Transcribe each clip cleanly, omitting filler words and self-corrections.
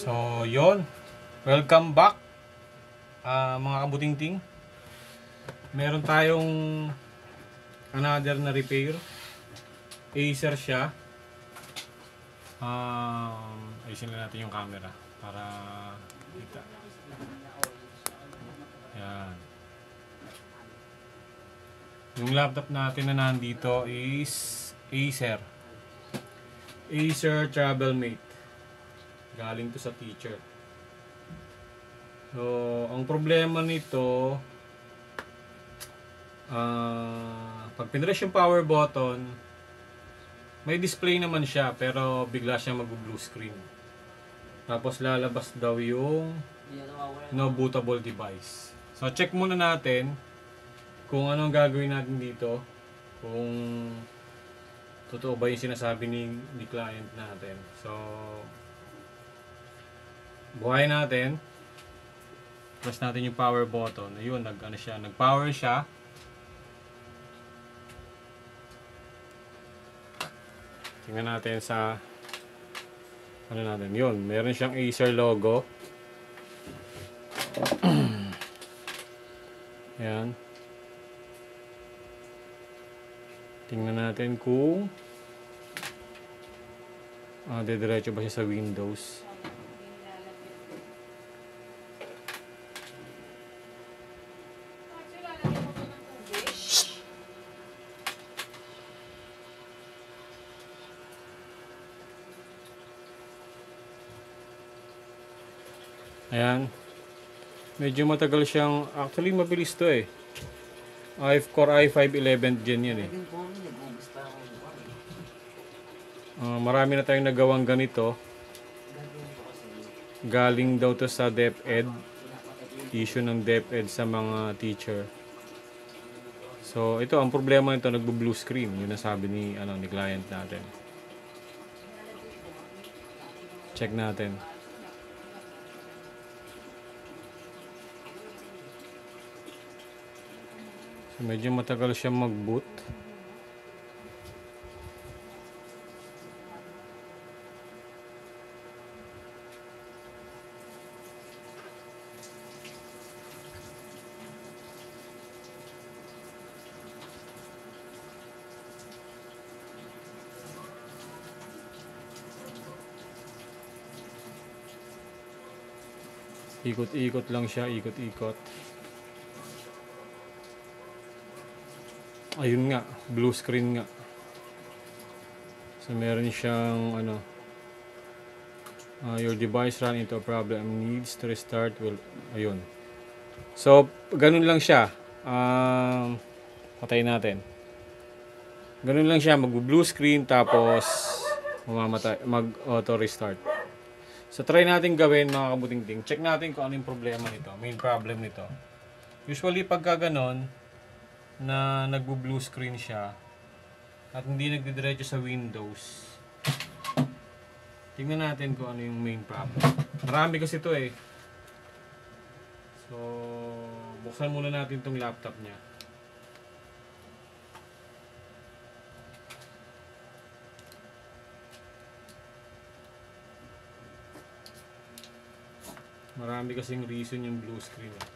So, yon. Welcome back, mga kabutingting. Meron tayong another na repair. Acer siya. Ayusin na natin yung camera para kita. Yan. Yung laptop natin na nandito is Acer Travelmate. Galing to sa teacher. So, ang problema nito, pag pinress yung power button, may display naman siya pero bigla siyang mag-blue screen. Tapos lalabas daw yung no bootable device. So, check muna natin kung anong gagawin natin dito. Kung totoo ba yung sinasabi ni client natin. So, buhayin natin. Press natin yung power button. Ayun, nag-power siya. Tingnan natin sa ano natin. Yun, meron siyang Acer logo. Ayan. Tingnan natin kung didiretso ba siya sa Windows. Ayan. Medyo matagal siyang, actually mabilis to eh. Core i5 11th gen yan eh. Marami na tayong nagawang ganito. Galing daw to sa DepEd. Issue ng DepEd sa mga teacher. So ito, ang problema nito, nagbo-blue screen. Yun ang sabi ni client natin. Check natin. So, medyo matagal siya mag-boot. Ikot-ikot lang siya, ikot-ikot. Ayun nga, blue screen nga. So meron siyang your device ran into a problem, needs to restart. Ayun. So ganun lang siya. Patayin natin. Ganun lang siya, mag-blue screen tapos mamamatay, mag-auto restart. So try natin gawin, mga kabutingting. Check natin kung ano yung problema nito, main problem nito. Usually pagka ganon na nagbo-blue screen siya at hindi nagdidiretso sa Windows, tingnan natin kung ano yung main problem. Marami kasi ito eh. So buksan muna natin itong laptop niya. Marami kasing reason yung blue screen eh.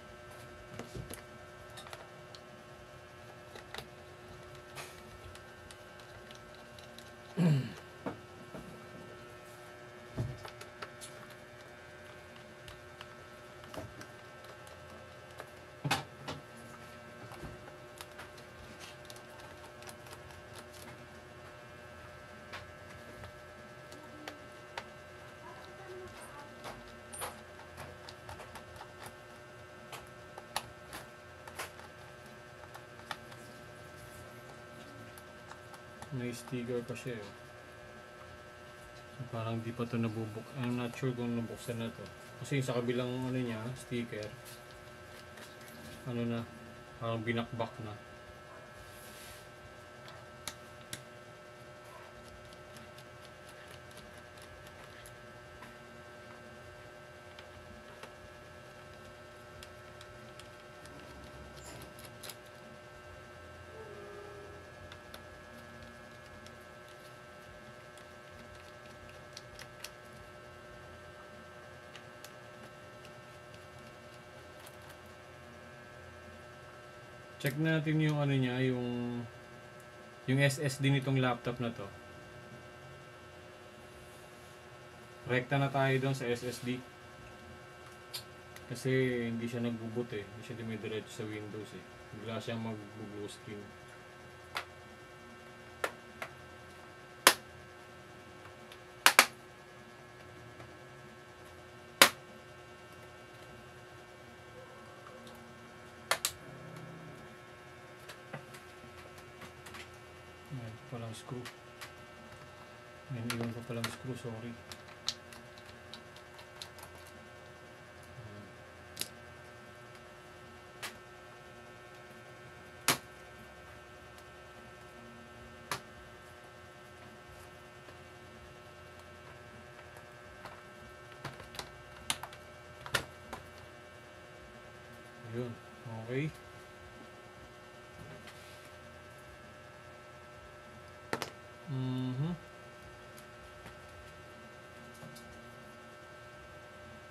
May sticker pa siya eh. So, parang di pa ito nabubuk. I'm not sure kung nabuksan na to. Kasi sa kabilang niya, sticker, parang binakbak na. check natin yung ano niya, yung SSD nitong laptop na to. Rekta na tayo doon sa SSD. Kasi hindi siya nagbo-boot eh. Hindi siya dumidiretso sa Windows eh. Bigla siyang mag-blue screen. May palang screw. May iwan pa palang screw, sorry. Ayun, okay.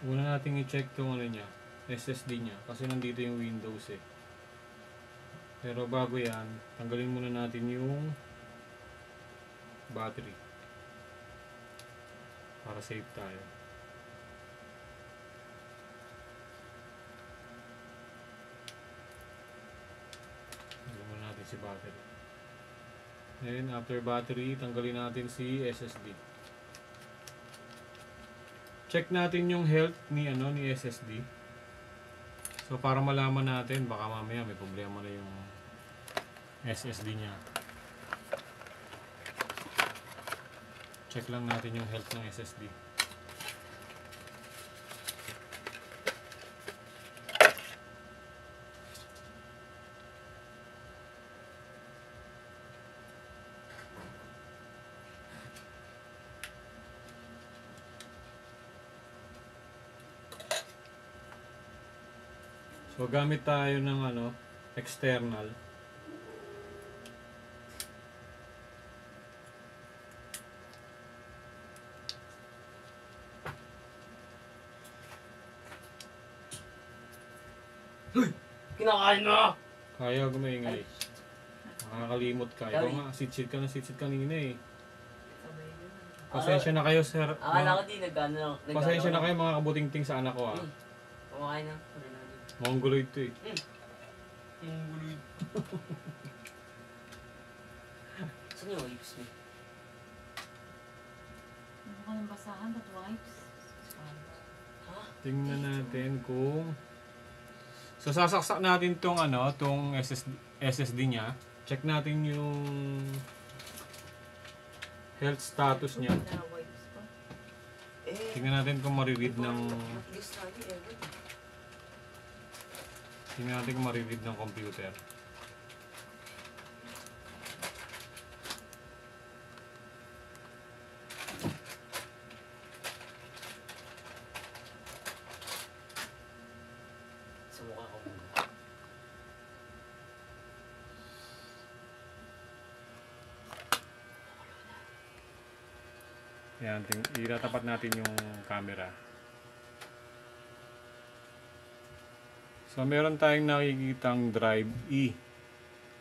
Una natin i-check itong ano niya, SSD niya, kasi nandito yung Windows eh. Pero bago yan, tanggalin muna natin yung battery para safe tayo. Tanggalin muna natin si battery. Then after battery, tanggalin natin si SSD. Check natin yung health ni SSD. So para malaman natin, baka mamaya may problema na yung SSD niya. Check lang natin yung health ng SSD. So gamit tayo ng external. Kinakain mo! Kaya gumaingay. Nakakalimot ka. Ikaw nga, sit-sit ka na sit-sit kanina eh. Pasensya na kayo, sir. Akala ko di nag-ano. Pasensya na kayo mga kabuting-ting sa anak ko ah. Kumakain na. Mongoloid to eh. Mongoloid. Saan yung wipes mo? Ano ka ng basahan, but wipes? Tingnan natin kung... So sasaksak natin tong tong SSD niya. Check natin yung health status niya. Tingnan natin kung mariread ng computer. Sumuka ko muna. Yan, itatapat natin yung camera. So meron tayong nakikitang drive E.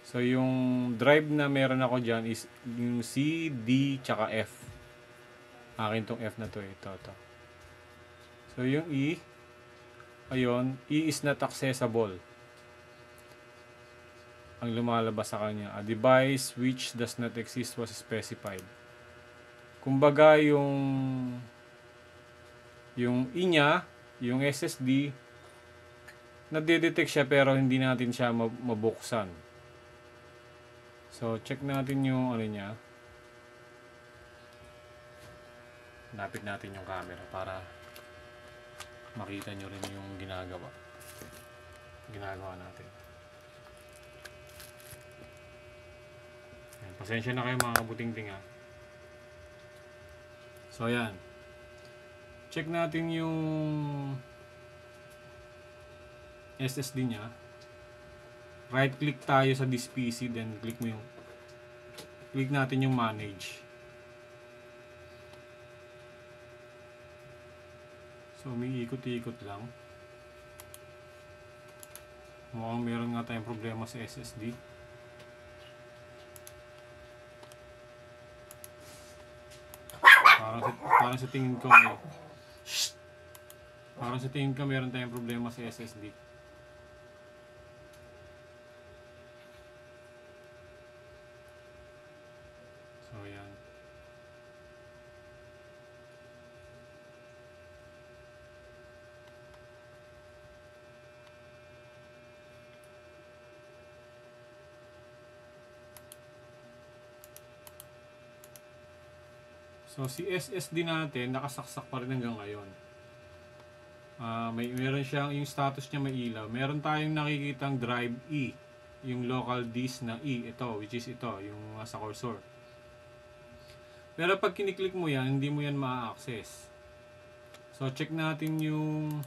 So yung drive na meron ako dyan is yung C, D, tsaka F. Akin tong F na to eh. Ito. So yung E, ayun, E is not accessible. Ang lumalabas sa kanya, a device which does not exist was specified. Kumbaga yung E niya, yung SSD, nadidetect siya pero hindi natin siya mabuksan. So check natin yung niya. Lapit natin yung camera para makita nyo rin yung ginagawa natin. Ayan, pasensya na kayo mga kabuting-ting ha. So ayan, check natin yung SSD nya. Right click tayo sa this PC, then click natin yung manage. So umiikot-ikot lang. Mukhang meron nga tayong problema sa SSD. Parang sa tingin ko may... Parang sa tingin ko meron tayong problema sa SSD. So, yan. So, si SSD natin, nakasaksak pa rin hanggang ngayon. Meron siyang, yung status niya may ilaw. Meron tayong nakikitang drive E. Yung local disk na E. Ito, which is ito, yung sa cursor. Pero pag kiniklik mo yan, hindi mo yan ma-access. So, check natin yung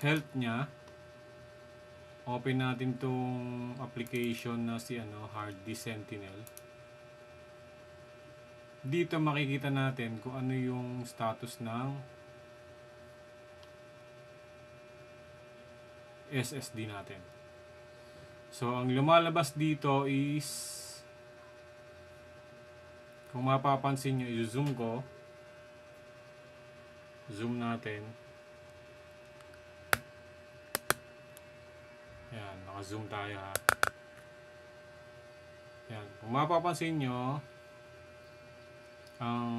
health niya. Open natin tong application na si Hard Disk Sentinel. Dito makikita natin kung ano yung status ng SSD natin. So, ang lumalabas dito is, kung mapapansin nyo, i-zoom ko. Zoom natin. Yan, naka-zoom tayo ha. Yan, kung mapapansin nyo, ang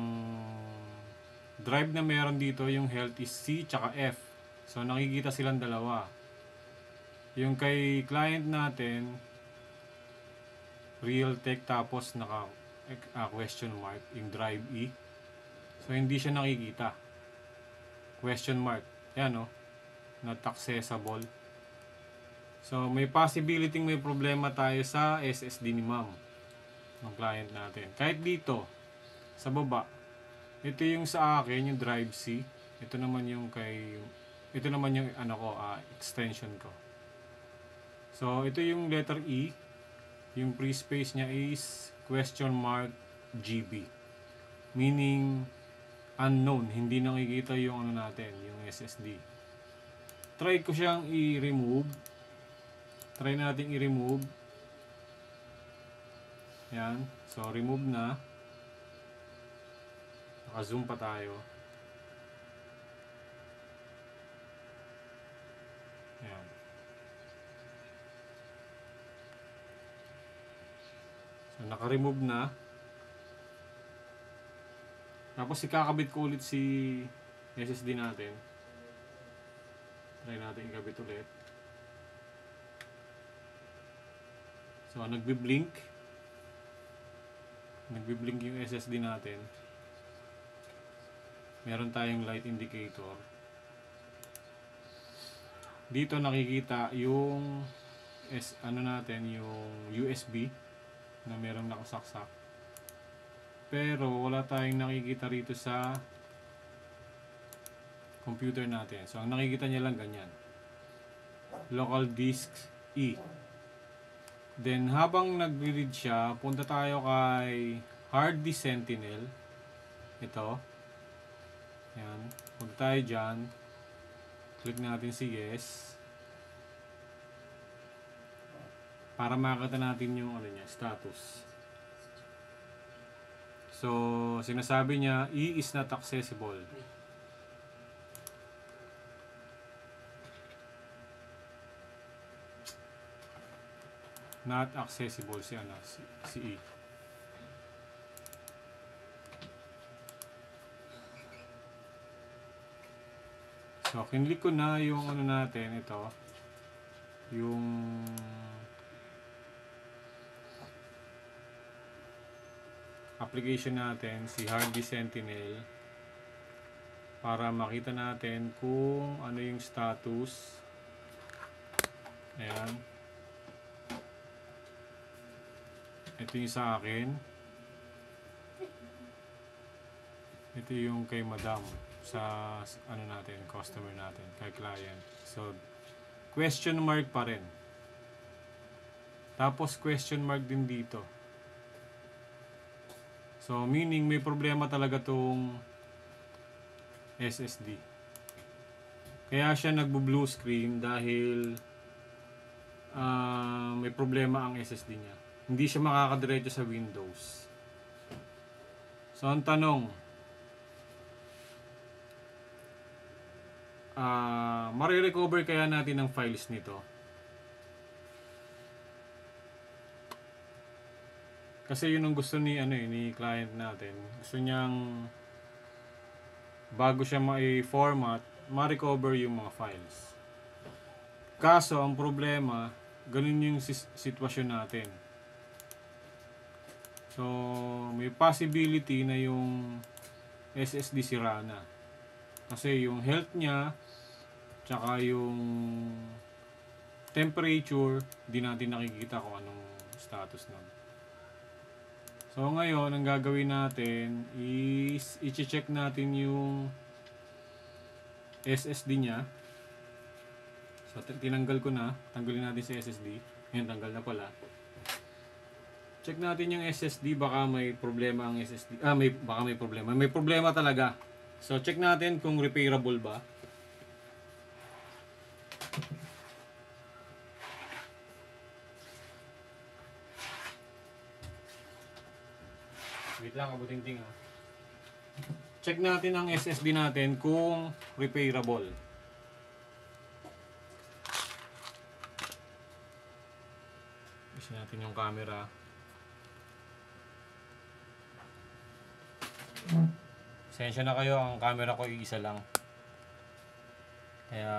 drive na meron dito, yung health is C tsaka F. So, nakikita silang dalawa. Yung kay client natin, Realtek, tapos naka question mark, yung drive E. So, hindi siya nakikita. Question mark. Yan o. Not accessible. So, may possibility may problema tayo sa SSD ni ma'am ng client natin. Kahit dito, sa baba, ito yung sa akin, yung drive C. Ito naman yung extension ko. So, ito yung letter E. Yung pre-space niya is question mark GB. Meaning, unknown. Hindi nakikita yung natin, yung SSD. Try ko siyang i-remove. Try natin i-remove. Yan. So, remove na. Naka-zoom pa tayo. Yan. So, naka-remove na. Tapos, ikakabit ko ulit si SSD natin. Try natin ikabit ulit. So, nagbi-blink. Nagbi-blink yung SSD natin. Meron tayong light indicator. Dito nakikita yung yung USB na merong nakasaksak. Pero wala tayong nakikita rito sa computer natin. So ang nakikita niya lang ganyan. Local disk E. Then habang nag-read siya, punta tayo kay Hard Disk Sentinel. Ito. Yan. Punta tayo dyan. Click natin si yes. Para makita natin yung status. So, sinasabi niya, E is not accessible. Not accessible si E. So, kinlik ko na yung natin, ito. Yung application natin, si Hard Disk Sentinel, para makita natin kung ano yung status. Ayan. Ito yung sa akin. Ito yung kay madam sa natin, customer natin, kay client. So, question mark pa rin. Tapos question mark din dito. So, meaning may problema talaga tong SSD. Kaya siya nagbo-blue screen dahil may problema ang SSD niya. Hindi siya makakadiretso sa Windows. So ang tanong, marirecover kaya natin ang files nito? Kasi yun ang gusto ni ni client natin. Gusto niyang bago siya ma-format, ma-recover yung mga files. Kaso ang problema, ganun yung sitwasyon natin. So may possibility na yung SSD sira na. Kasi yung health niya, tsaka yung temperature, di natin nakikita kung anong status nun. So ngayon, ang gagawin natin is i-check natin yung SSD niya. So tinanggal ko na, tanggalin natin si SSD. Ngayon tanggal na pala. Check natin yung SSD, baka may problema ang SSD. Baka may problema. May problema talaga. So check natin kung repairable ba. Wait lang, kabuting-ting ha. Check natin ang SSD natin kung repairable. Isa natin yung camera. Pasensya na kayo, ang camera ko isa lang. Kaya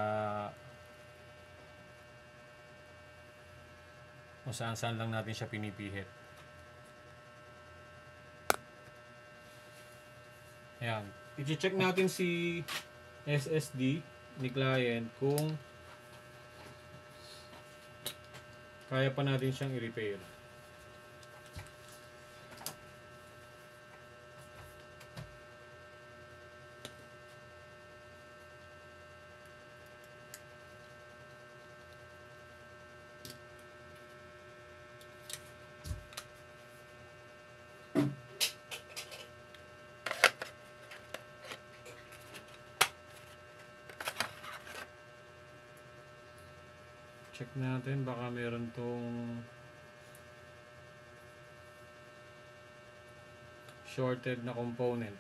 kung saan-saan lang natin siya pinipihit. Ayan. I-check natin si SSD ni client kung kaya pa natin siyang i-repair. Check natin, baka meron tong shorted na component.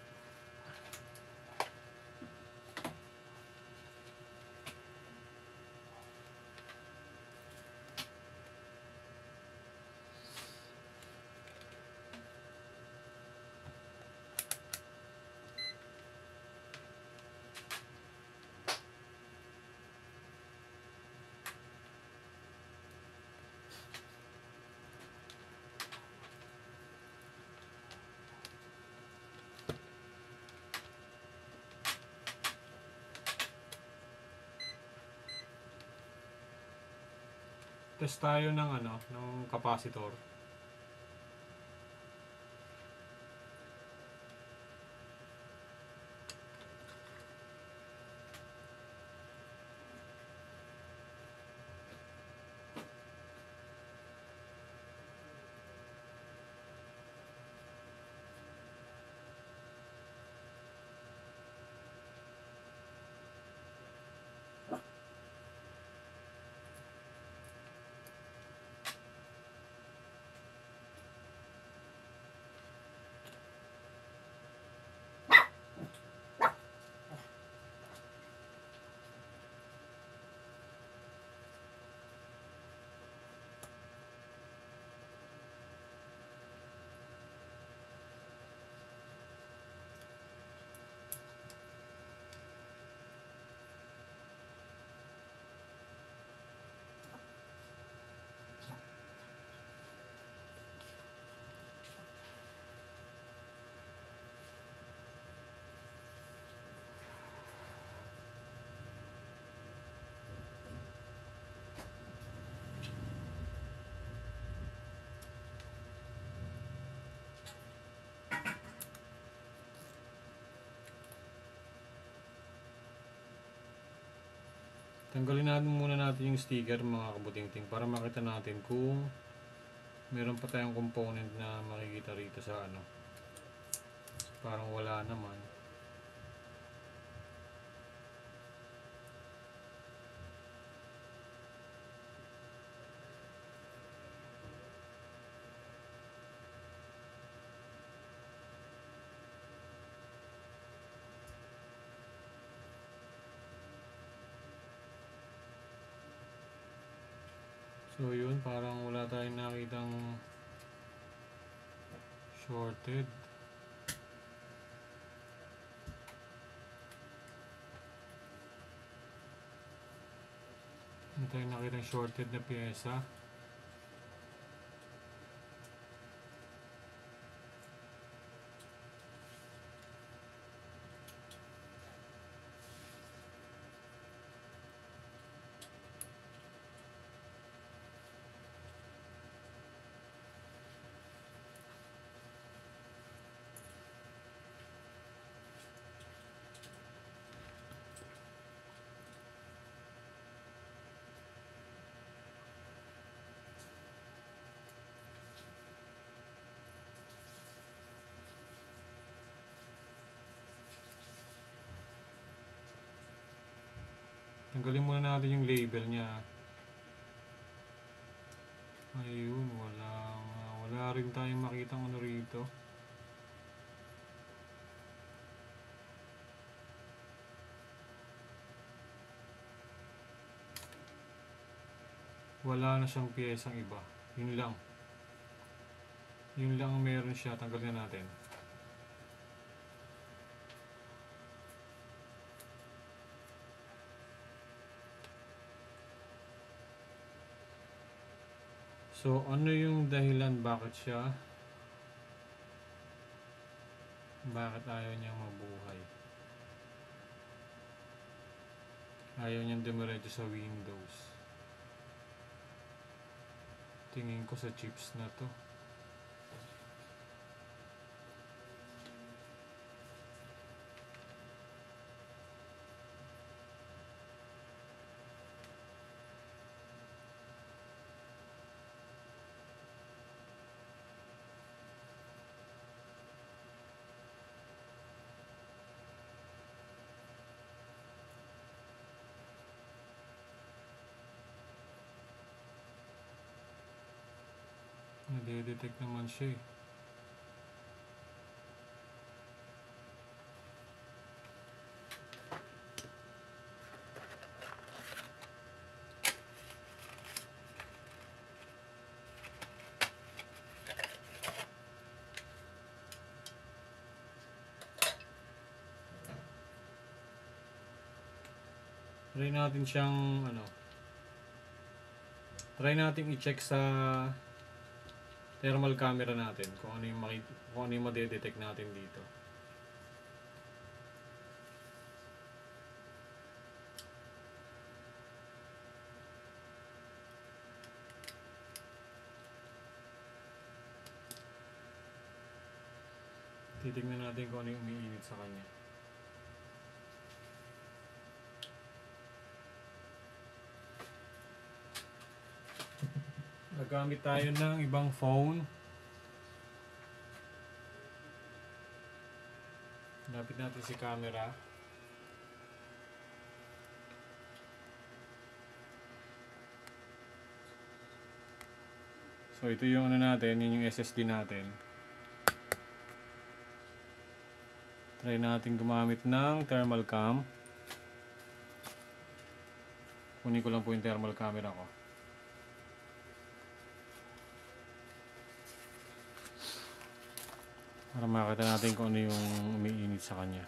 Test tayo ng ng capacitor. Tanggalin natin muna yung sticker mga kabuting-ting para makita natin kung meron pa tayong component na makikita rito sa Parang wala naman. So yun, parang wala tayong nakitang shorted. Hindi tayo nakitang shorted na pyesa. Tanggalin muna natin yung label niya. Ayun, wala rin tayong makitang ano rito. Wala na siyang piyesang iba. Yun lang. Yun lang ang meron siya. Tanggalin na natin. So, ano yung dahilan bakit ayaw niyang mabuhay? Ayaw niyang dumiretso sa Windows. Tingin ko sa chips na to. Nade-detect naman siya eh. Try natin siyang try natin i-check sa thermal camera natin kung ano yung madedetect natin dito. Titingnan natin kung ano yung umiinit sa kanya. Nagamit tayo ng ibang phone. Lapit natin si camera. So ito yung ano natin, yun yung SSD natin. Try natin gumamit ng thermal cam. Kunin ko lang po yung thermal camera ko. Para makita natin kung ano yung umiinit sa kanya.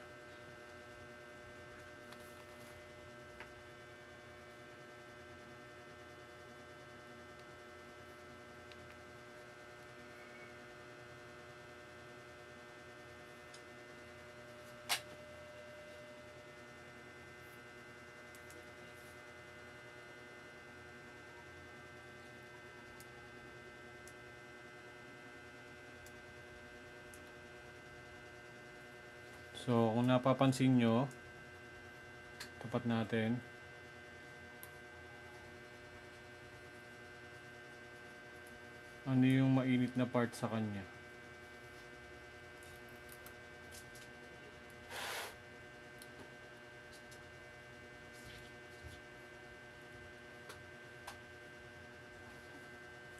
So, kung napapansin nyo, tapat natin. Ano yung mainit na part sa kanya?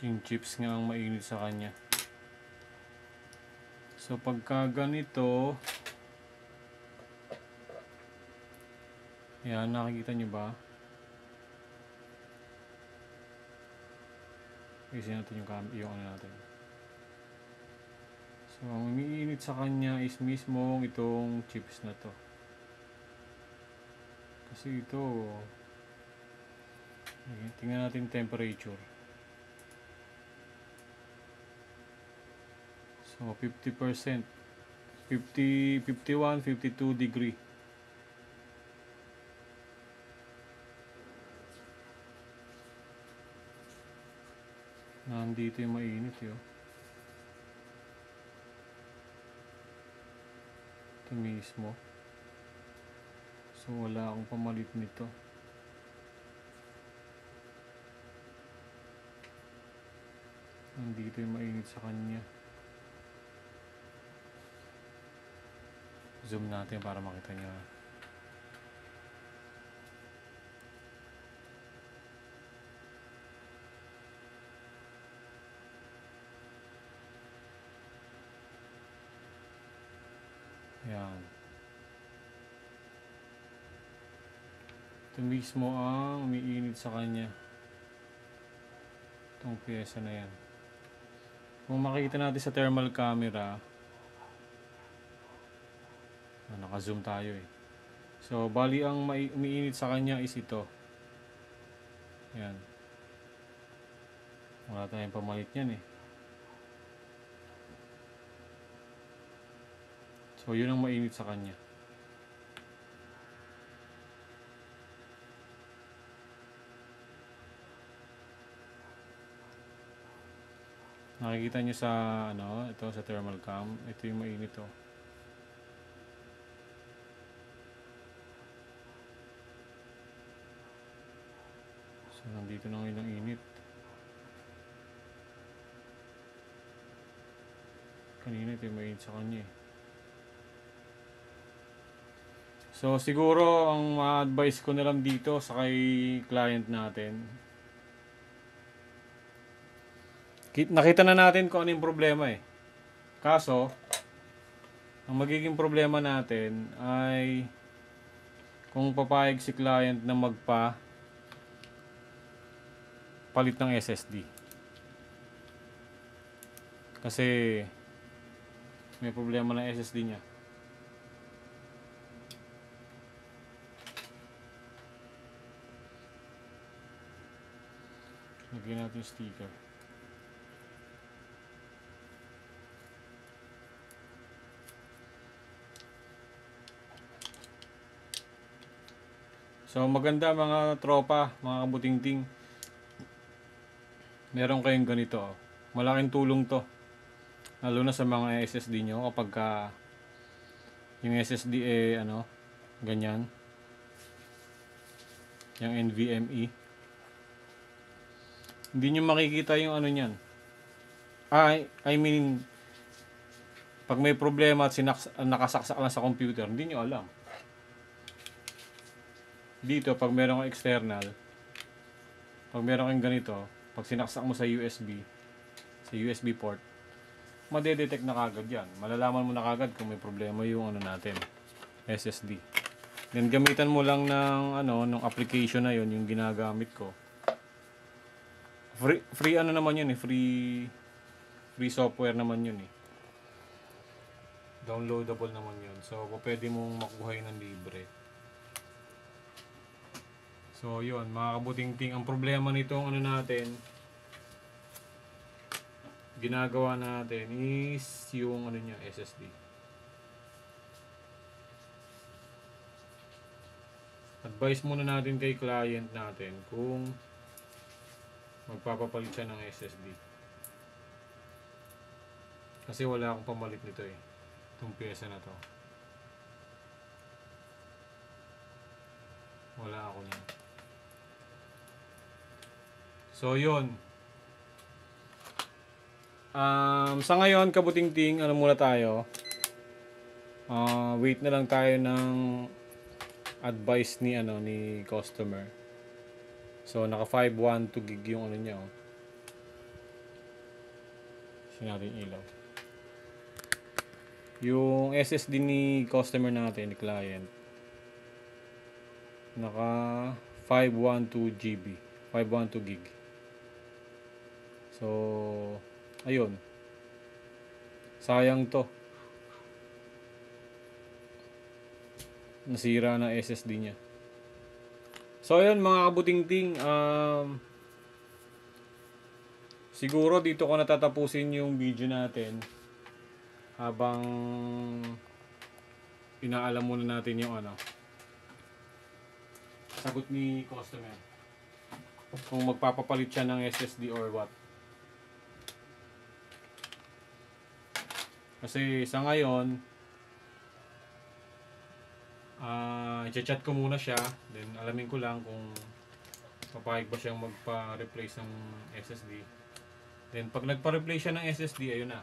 Yung chips nga ang mainit sa kanya. So, pagka ganito, yan, nakikita nyo ba? Ayusin natin yung ano natin. So, ang umiinit sa kanya is mismo itong chips na to. Kasi ito, tingnan natin temperature. So, 50%. 50, 51, 52 degree. Nandito yung mainit yun. Ito mismo. So, wala akong pamalit nito. Nandito yung mainit sa kanya. Zoom natin para makita nyo. Yan. Ito mismo ang umiinit sa kanya. Itong pyesa na yan. Kung makikita natin sa thermal camera, naka-zoom tayo eh. So, bali ang umiinit sa kanya is ito. Yan. Wala tayong pamalit yan eh. So, yun ang mainit sa kanya. Nakikita nyo sa ito sa thermal cam, ito yung mainit to. So, nandito na ngayon ang init. Kanina ito yung mainit sa kanya eh. So, siguro ang ma-advise ko na lang dito sa kay client natin, nakita na natin kung ano yung problema eh. Kaso, ang magiging problema natin ay kung papayag si client na palit ng SSD. Kasi may problema na SSD niya. Lagyan natin yung sticker. So maganda mga tropa, mga kabutingting. Meron kayong ganito. Malaking tulong to. Lalo na sa mga SSD nyo kapag yung SSD ganyan. Yung NVMe. Hindi nyo makikita yung niyan. I mean, pag may problema at nakasaksak lang sa computer, hindi nyo alam. Dito, pag meron kang external, pag meron kang ganito, pag sinaksak mo sa USB port, madedetect na kagad yan. Malalaman mo na kagad kung may problema yung natin, SSD. Then gamitan mo lang ng ng application na yon yung ginagamit ko. Free naman yun eh, free software naman yun eh. Downloadable naman yun. So, pwede mong makuha yun ng libre. So, yun, mga kabutingting, ang problema nitong natin, ginagawa natin is yung SSD. Advice muna natin kay client natin kung magpapapalit siya ng SSD. Kasi wala akong pamalit nito eh. Itong pyesa na to. Wala ako niyan. So, yun. Sa ngayon, kabutingting, muna tayo. Wait na lang tayo ng advice ni customer. So, naka 512 gig yung niya. Natin ilaw. Yung SSD ni customer natin, ni client, naka 512 GB. 512 gig. So, ayun. Sayang to. Nasira na SSD niya. So, ayun mga kabutingting. Siguro dito ko natatapusin yung video natin. Habang inaalam muna natin yung sagot ni customer. Kung magpapapalit siya ng SSD or what. Kasi sa ngayon, i-chat ko muna siya, then alamin ko lang kung papayag ba siyang magpa-replace ng SSD. Then pag nagpa-replace siya ng SSD, ayun na.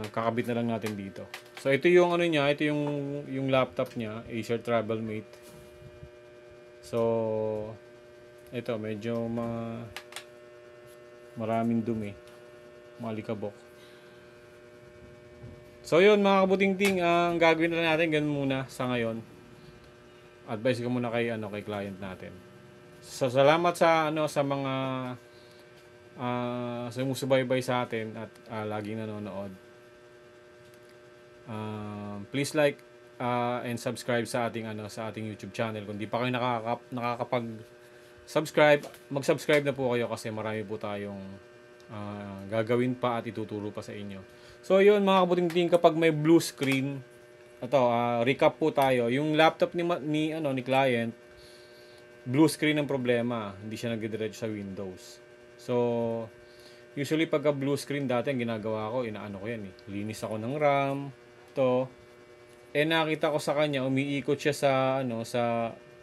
Kakabit na lang natin dito. So ito yung niya, ito yung laptop niya, Acer Travelmate. So ito medyo maraming dumi, malikabok. So yun mga kabutingting, ang gagawin na lang natin ganun muna sa ngayon. Advice ko muna kay client natin. So salamat sa sa mga sumusubaybay sa atin at laging nanonood. Please like and subscribe sa ating YouTube channel. Kung di pa kayo nakakapag-subscribe, mag-subscribe na po kayo kasi marami po tayong gagawin pa at ituturo pa sa inyo. So yun mga kabutingting, kapag may blue screen, recap po tayo. Yung laptop ni client, blue screen ang problema, hindi siya nagdidiretso sa Windows. So usually pagka blue screen dati ang ginagawa ko, ko yan linis ako ng RAM, nakita ko sa kanya umiikot siya sa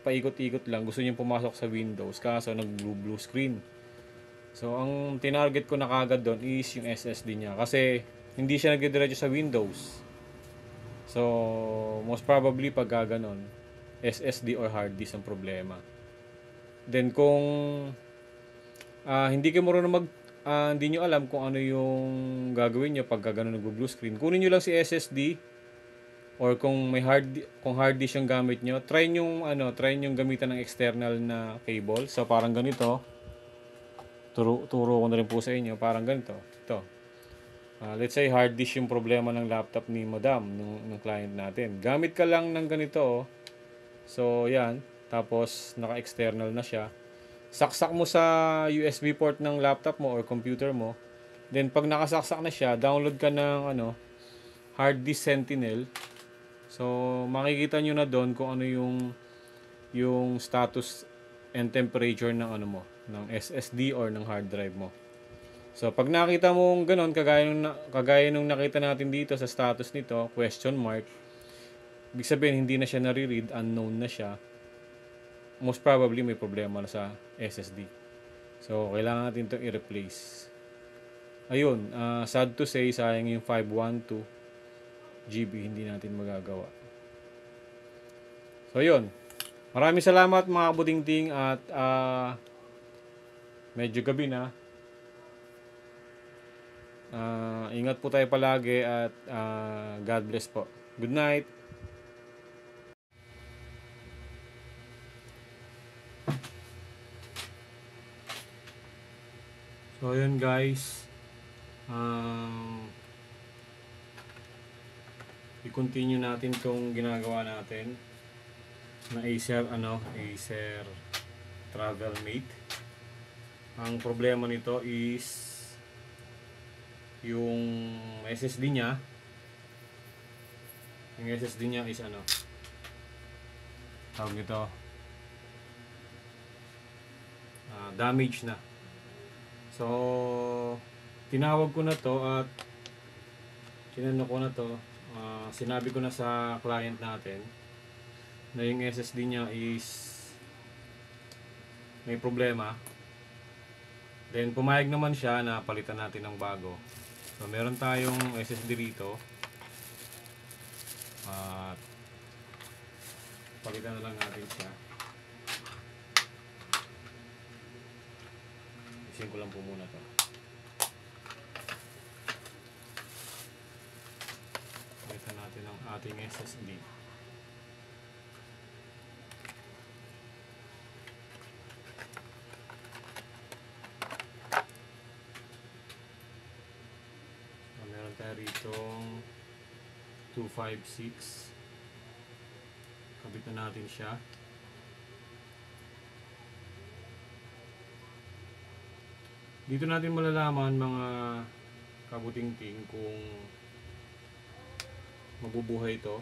paikot-ikot lang, gusto niya pumasok sa Windows kaso nag-blue screen. So ang tinarget ko na kagad doon is yung SSD niya kasi hindi siya nagdidiretso sa Windows. So most probably pag ganon, SSD or hard disk ang problema. Then kung hindi kayo marunong hindi nyo alam kung ano yung gagawin nyo pag gano'n nag-blue screen, kunin nyo lang si SSD or kung hard disk yung gamit nyo, try nyo gamitan ng external na cable. So parang ganito, turo ko na rin po sa inyo, parang ganito. Ito, let's say hard disk yung problema ng laptop ni madam, ng client natin, gamit ka lang ng ganito. So yan, tapos naka-external na siya, saksak mo sa USB port ng laptop mo or computer mo. Then pag nakasaksak na siya, download ka ng hard disk Sentinel. So makikita nyo na doon kung ano yung status and temperature ng ng SSD or ng hard drive mo. So pag nakita mo ganoon, kagaya nung nakita natin dito sa status nito, question mark, ibig sabihin hindi na siya nare-read, unknown na siya. Most probably may problema na sa SSD. So kailangan natin itong i-replace. Ayun, sad to say, sayang yung 512 GB hindi natin magagawa. So yun, maraming salamat mga kabutingting at medyo gabi na. Ingat po tayo palagi at God bless po. Good night. So yun guys, i-continue natin tong ginagawa natin na Acer Travelmate. Ang problema nito is yung SSD niya. Yung SSD niya is tawag nito, damage na. So tinawag ko na to at sinabi ko na sa client natin na yung SSD niya is may problema. Then pumayag naman siya na palitan natin ng bago. So meron tayong SSD rito at palitan na lang natin siya. Isin ko lang po muna to. Palitan natin ang ating SSD. 256. Kabit na natin siya. Dito natin malalaman mga kabuting-ting kung mabubuhay ito,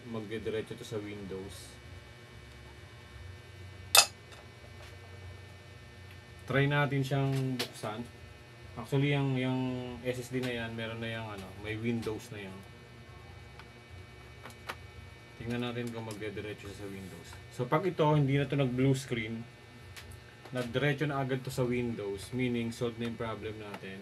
magdidiretso ito sa Windows. Try natin siyang buksan. Actually, yung SSD na yan, meron na yung may Windows na yan. Tingnan natin kung magdidiretso sa Windows. So, pag ito, hindi na ito nag-blue screen, nagdiretso na agad to sa Windows, meaning solved na yung problem natin.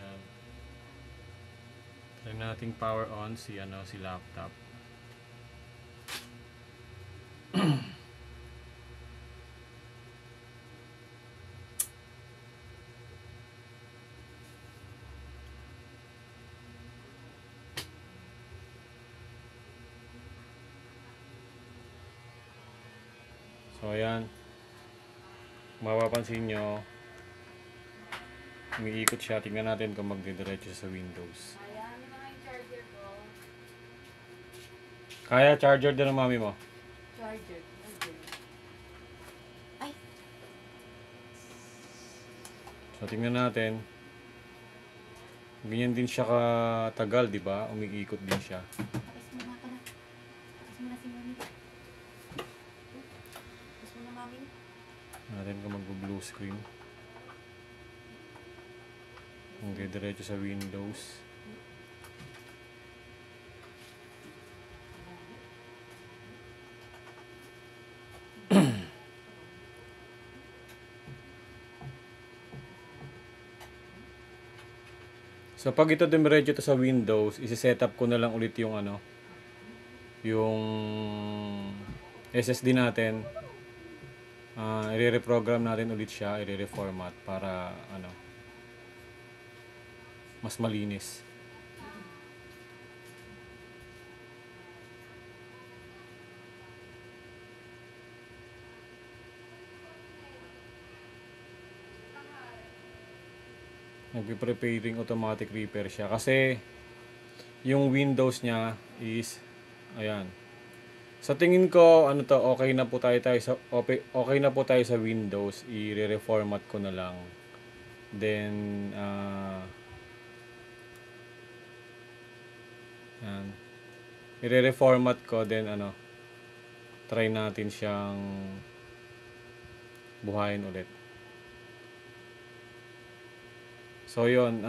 Yan. Try nating power on si laptop. So ayan, mapapansin nyo, umiikot siya. Tingnan natin kung magdidiretso sa Windows. Ayan, ano na yung charger ko? Kaya charger din ng mami mo? Charger. Ay! So tingnan natin. Ganyan din siya katagal, di ba? Umiikot din siya. Tapos mo na pala. Tapos mo na si mami. Tapos mo na mami. Natin kung mag-blue screen. Magdidiretso sa Windows. So pag ito dumiretso to sa Windows, isi-set up ko na lang ulit yung yung SSD natin. I-reprogram natin ulit siya, i-reformat para mas malinis. Nagpe-preparing automatic repair siya kasi yung Windows niya is ayan. Sa tingin ko okay na po tayo sa okay na po tayo sa Windows. I-reformat ko na lang. Then yan. I-reformat ko then try natin siyang buhayin ulit. So yun,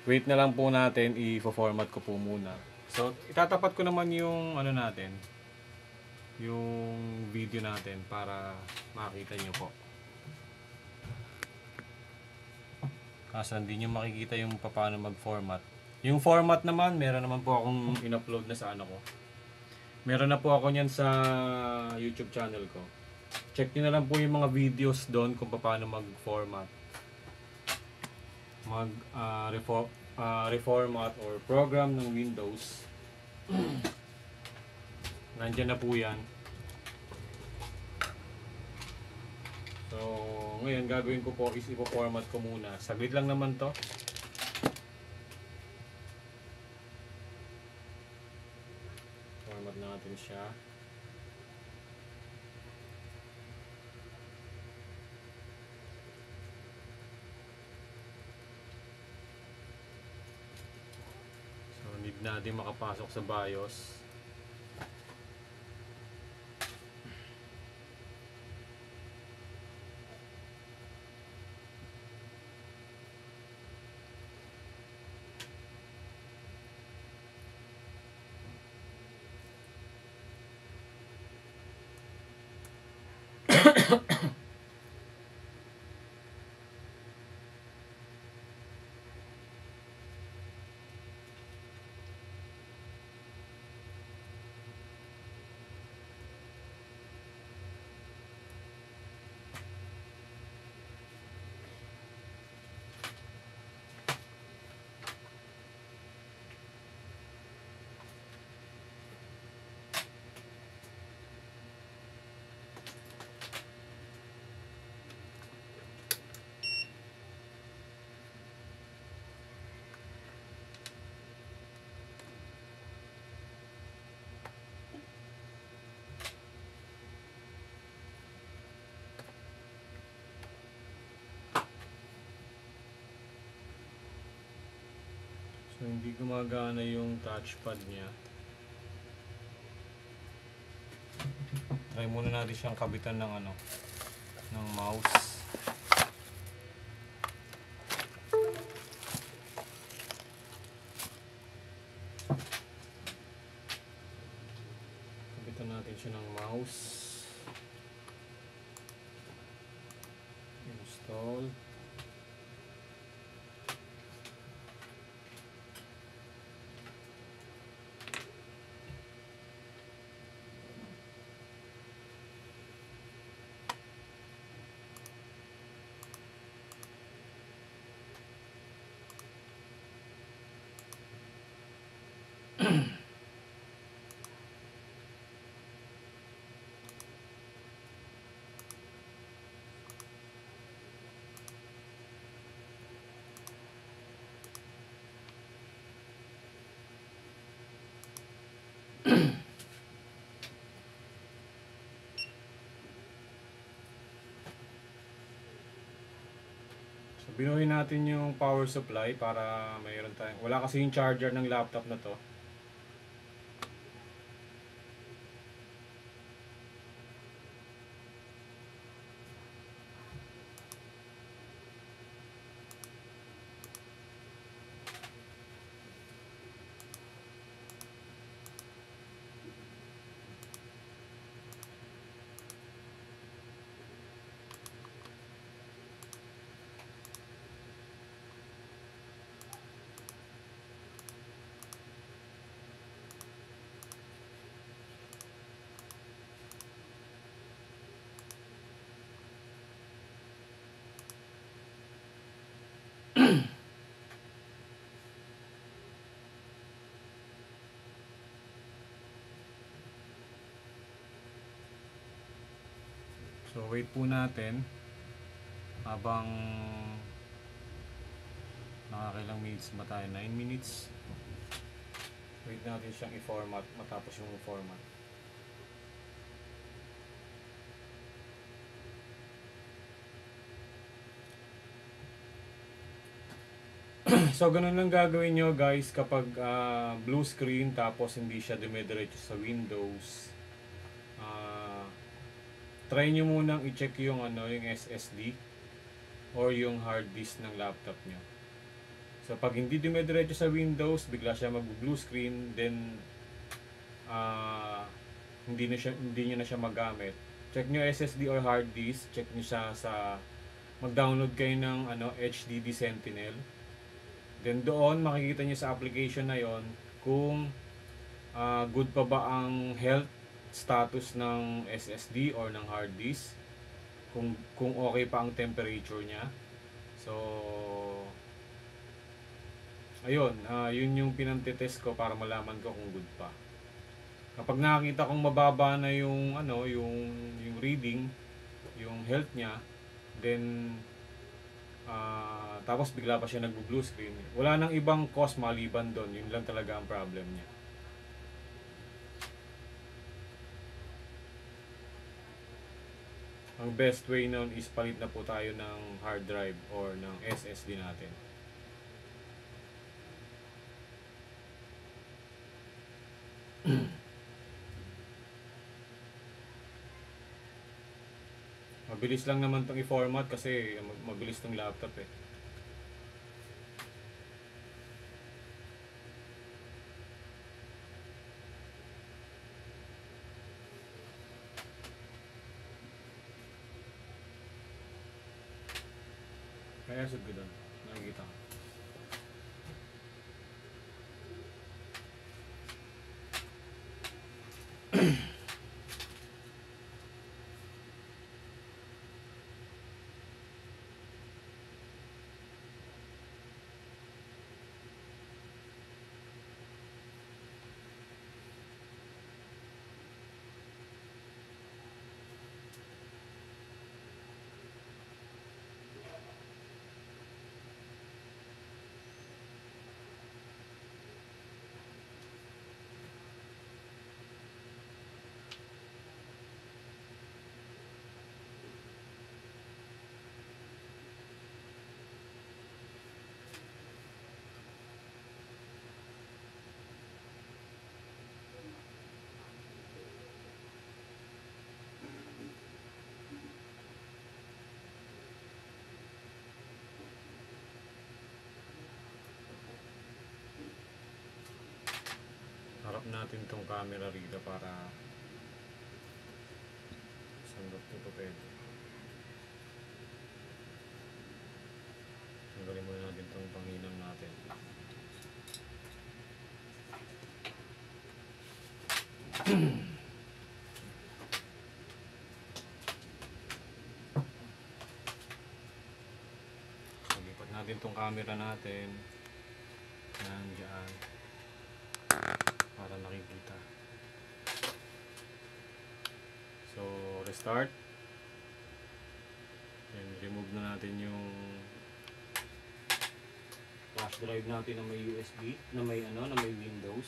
wait na lang po natin, i-format ko po muna. So itatapat ko naman yung natin, yung video natin para makita nyo po. Kaso hindi nyo makikita yung paano mag-format. Yung format naman, meron naman po akong in-upload na sa ko. Meron na po ako niyan sa YouTube channel ko. Check nyo na lang po yung mga videos doon kung paano mag-format. Reformat or program ng Windows. Nandiyan na po yan. So, ngayon gagawin ko po is ipo-format ko muna. Saglit lang naman to. Format natin siya. Need natin makapasok sa BIOS. So, hindi gumagana yung touchpad niya. Try muna natin siyang kabitan ng ano, ng mouse. Kabitan natin siya ng mouse. Install. So, binuhin natin yung power supply para mayroon tayong... Wala kasi yung charger ng laptop na to. So wait po natin habang nakakailang minutes ba tayo? 9 minutes. Wait natin siyang i-format matapos yung format. So ganun lang gagawin nyo guys kapag blue screen tapos hindi siya dumediretso sa Windows. Try nyo munang i-check yung yung SSD or yung hard disk ng laptop nyo. So pag hindi dumediretso sa Windows, bigla siya mag-blue screen, then hindi nyo na siya magamit. Check nyo SSD or hard disk, check nyo siya sa mag-download kayo ng HDD Sentinel. Then doon makikita nyo sa application na yon kung good pa ba ang health status ng SSD or ng hard disk, kung okay pa ang temperature niya. So ayun, yun yung pinantitest ko para malaman ko kung good pa. Kapag nakakita kong mababa na yung yung reading, yung health niya, then tapos bigla pa siya nag-blue screen, wala nang ibang cause maliban doon, yun lang talaga ang problem niya. Ang best way nun is palit na po tayo ng hard drive or ng SSD natin. Mabilis lang naman itong i-format kasi mabilis tong laptop eh. Kaya sud ko doon. Nakikita ko. harap natin tong camera rito para sandot ito pwede. Tanggalin muna natin tong panginang natin. So, lipat natin tong camera natin. Yan, dyan. Para nakikita. So, restart. And remove na natin yung flash drive natin na may USB, na may Windows.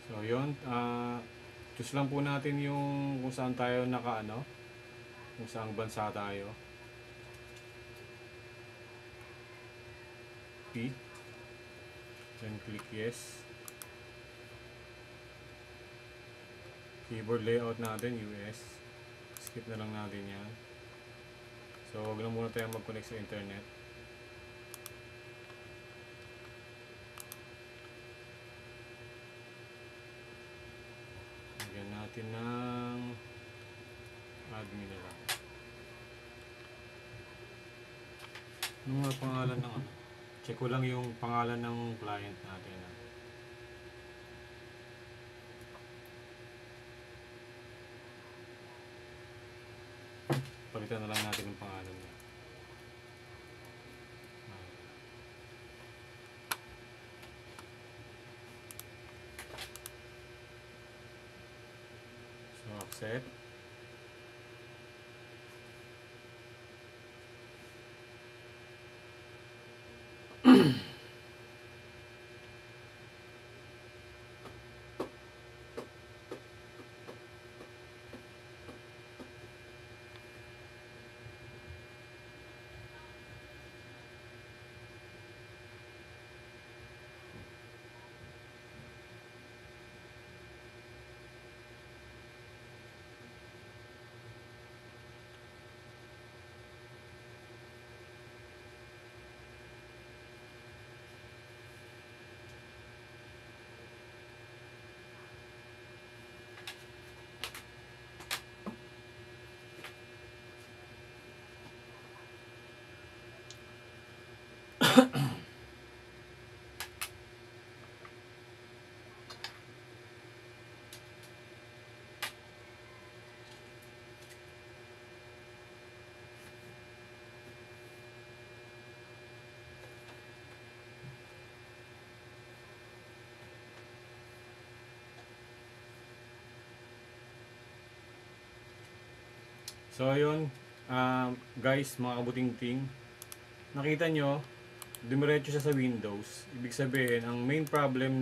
So yun, choose lang po natin yung kung saan tayo kung saan bansa tayo. P. Then click yes. Keyboard layout natin US. Skip na lang natin yan. So huwag lang muna tayo mag-connect sa internet. Lagyan natin ng admin na lang. Ano nga pangalan ng ano? Check ko lang yung pangalan ng client natin. Palitan na lang natin yung pangalan niya. So accept. So ayun, guys, mga kabuting ting, nakita nyo, dumiretso siya sa Windows. Ibig sabihin, ang main problem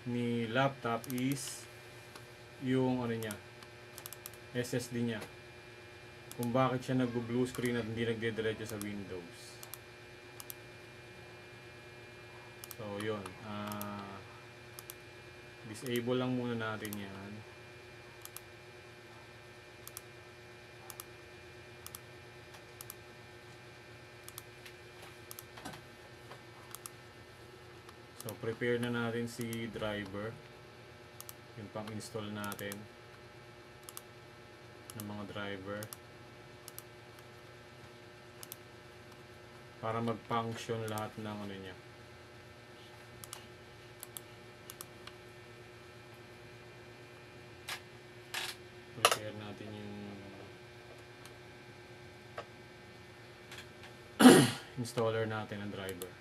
ni laptop is yung ano niya, SSD niya. Kung bakit siya nag-blue screen at hindi nagdidiretso sa Windows. So yun, disable lang muna natin yan. So prepare na natin si driver, yung pang install natin ng mga driver para mag-function lahat ng ano niya. Prepare natin yung installer natin ng driver.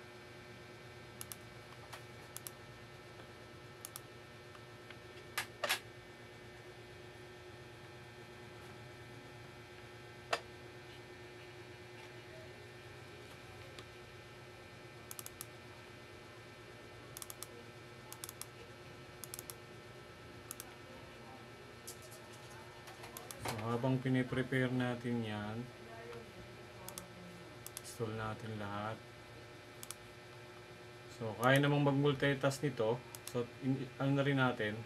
So habang piniprepare natin yan, install natin lahat. So kaya namang mag-multitask nito. So ano na rin natin,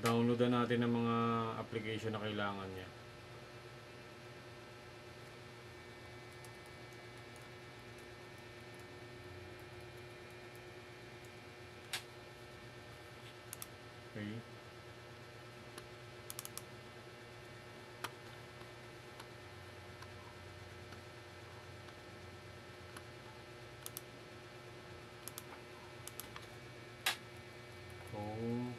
downloadan natin ang mga application na kailangan niya. Okay. Kung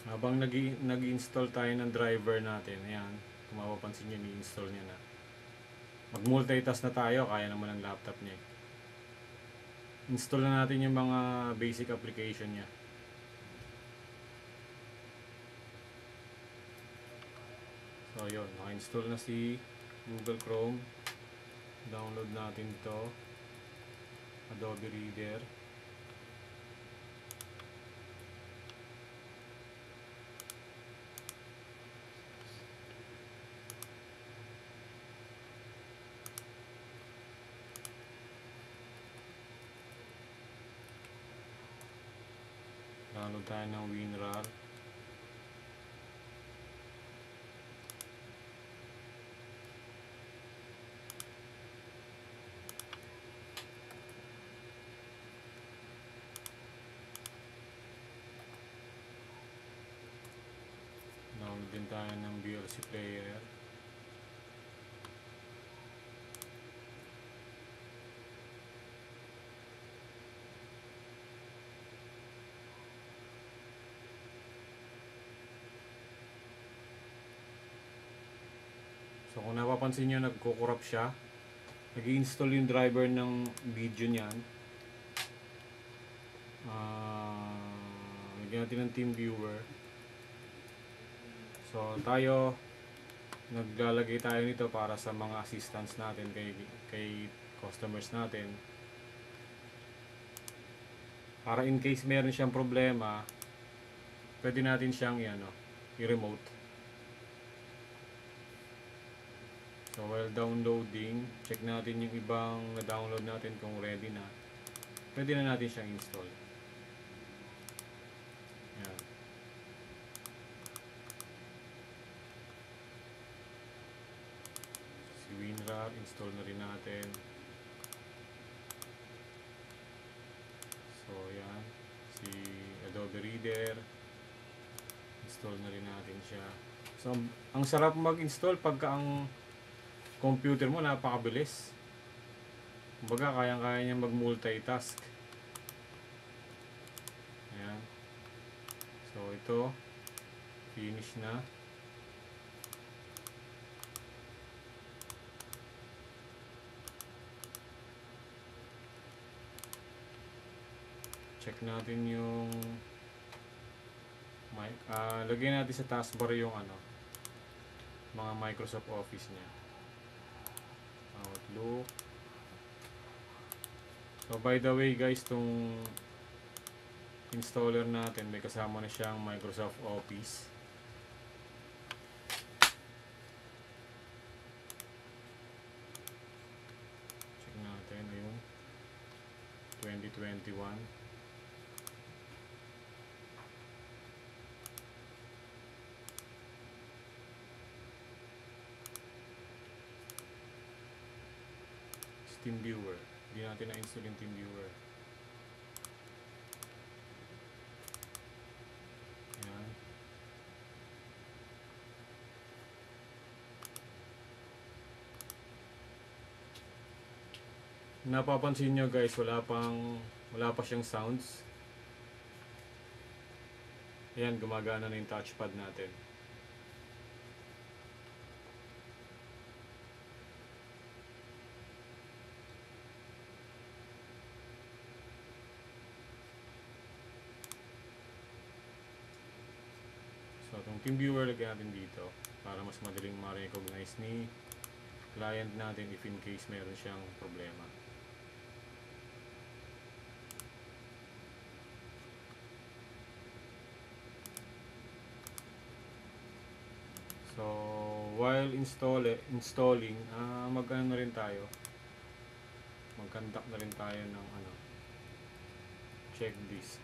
habang nag-install tayo ng driver natin, ayan, kung mapapansin nyo, ni-install niya na. Mag-multitask na tayo, kaya naman ng laptop niya. Install na natin yung mga basic application niya. So yun, naka-install na si Google Chrome. Download natin to, Adobe Reader. Download tayo ng WinRAR. Download din tayo ng VLC player. So kung napapansin nyo, nagko-corrupt siya. Nag-i-install yung driver ng video niyan. Lagyan natin ng TeamViewer. So tayo, naglalagay tayo nito para sa mga assistants natin kay customers natin. Para in case meron siyang problema, pwede natin siyang i-remote. So while downloading, check natin yung ibang na-download natin kung ready na. Pwede na natin siyang install. Yan. Si WinRAR, install na rin natin. Reader. Install na rin natin siya. So, ang sarap mag-install pagka ang computer mo napakabilis. Kumbaga, kayang-kaya niya mag-multitask. Ayan. So, ito. Finish na. Check natin yung lagay natin sa taskbar yung mga Microsoft Office niya. Outlook. So by the way guys, tong installer natin may kasama na siyang Microsoft Office. Check natin yung 2021. TeamViewer. Hindi natin na-install yung TeamViewer. Ayan. Napapansin nyo guys, wala pa siyang sounds. Ayan, gumagana na yung touchpad natin. So, itong TeamViewer lagyan natin dito para mas madaling ma-recognize ni client natin if in case meron siyang problema. So, while installing, mag-ano na rin tayo. Mag-conduct na rin tayo ng check disk.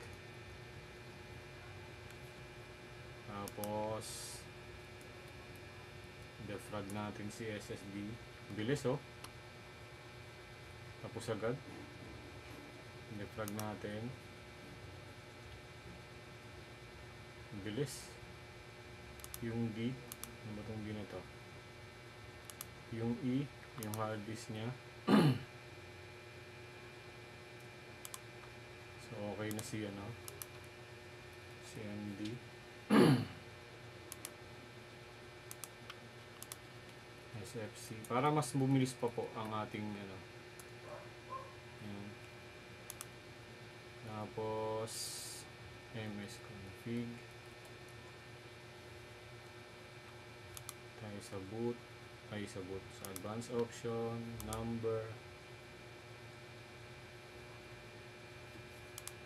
Tapos defrag natin si SSD. Bilis oh. Tapos agad. Defrag natin. Bilis. Yung D, ano ba itong D na to? Yung E, yung hard disk nya. So okay na si si MD. SFC para mas bumilis pa po ang ating yan. Tapos MS config tayo sa boot sa advanced option number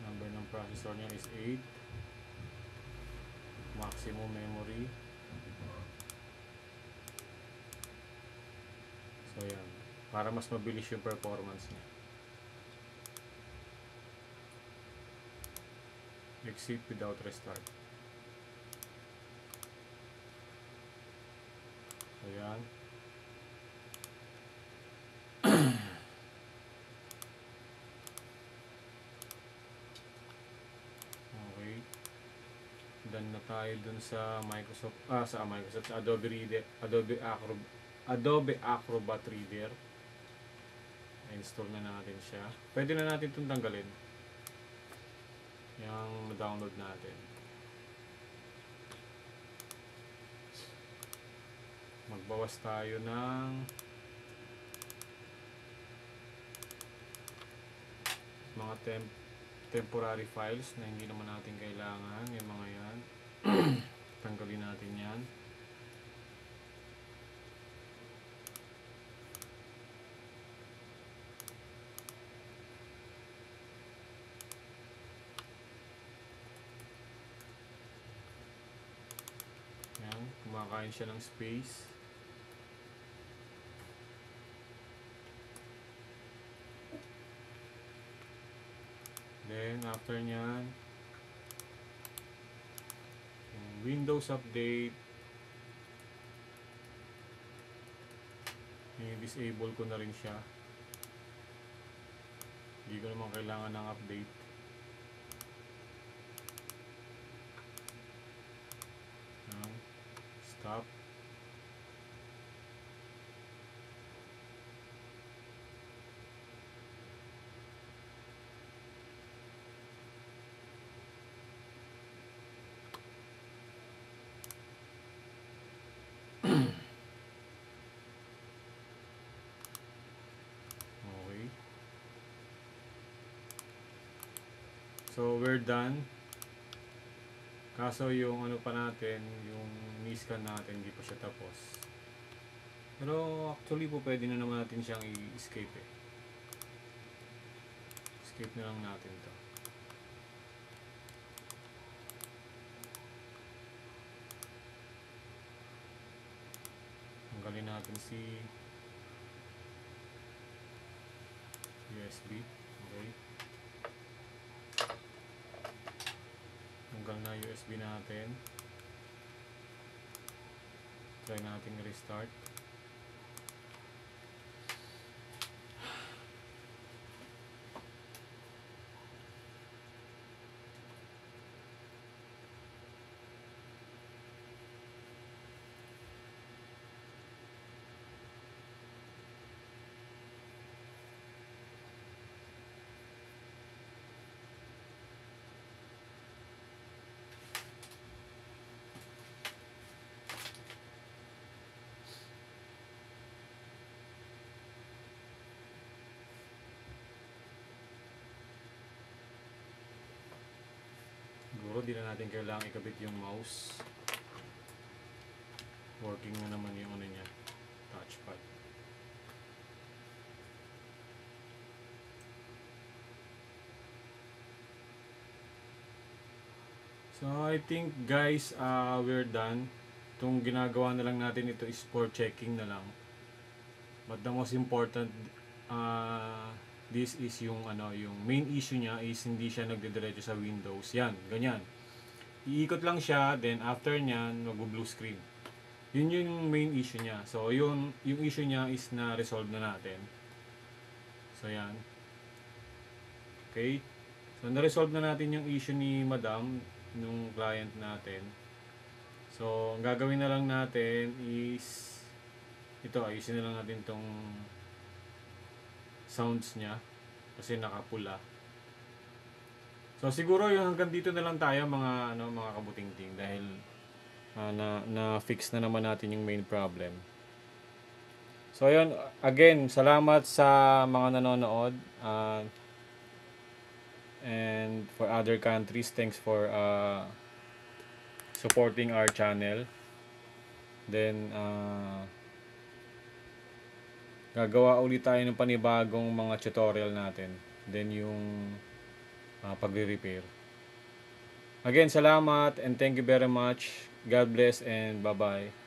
ng processor niya is 8, maximum memory. So yan, para mas mabilis yung performance niya. Exit without restart. So yan. Okay. Done na tayo dun sa sa Adobe Reader, Adobe Acrobat Reader. I-install na natin siya. Pwede na natin itong tanggalin. Yung download natin. Magbawas tayo ng mga temporary files na hindi naman natin kailangan. Yung mga yan. Tanggalin natin yan. Kumakain siya ng space. Then after nyan, yung Windows update, i-disable ko na rin siya. Hindi ko naman kailangan ng update. Stop. Okay. So, we're done. Kaso yung ano pa natin, yung ni-scan natin, hindi pa siya tapos. Pero actually po pwede na naman natin siyang i-escape eh. Escape na lang natin to. Tanggalin natin si USB. Okay. Tanggal na USB natin. Try natin restart. Siguro di na natin kailangang ikabit yung mouse. Working na naman yung ano niya, touchpad. So I think guys, we're done. Itong ginagawa na lang natin ito is for checking na lang. But the most important, this is yung ano, yung main issue niya is hindi siya nagdidiretso sa Windows. Yan, ganyan. Iikot lang siya, then after niyan, mag-blue screen. Yun yung main issue niya. So, yung issue niya is na-resolve na natin. So, yan. Okay. So, na-resolve na natin yung issue ni Madam, nung client natin. So, ang gagawin na lang natin is ito, ayusin na lang natin tong sounds niya kasi nakapula. So siguro yung hanggang dito na lang tayo mga mga kabutingting dahil na fix na naman natin yung main problem. So ayun, again, salamat sa mga nanonood and for other countries, thanks for supporting our channel. Then gagawa ulit tayo ng panibagong mga tutorial natin. Then yung pagre-repair. Again, salamat and thank you very much. God bless and bye-bye.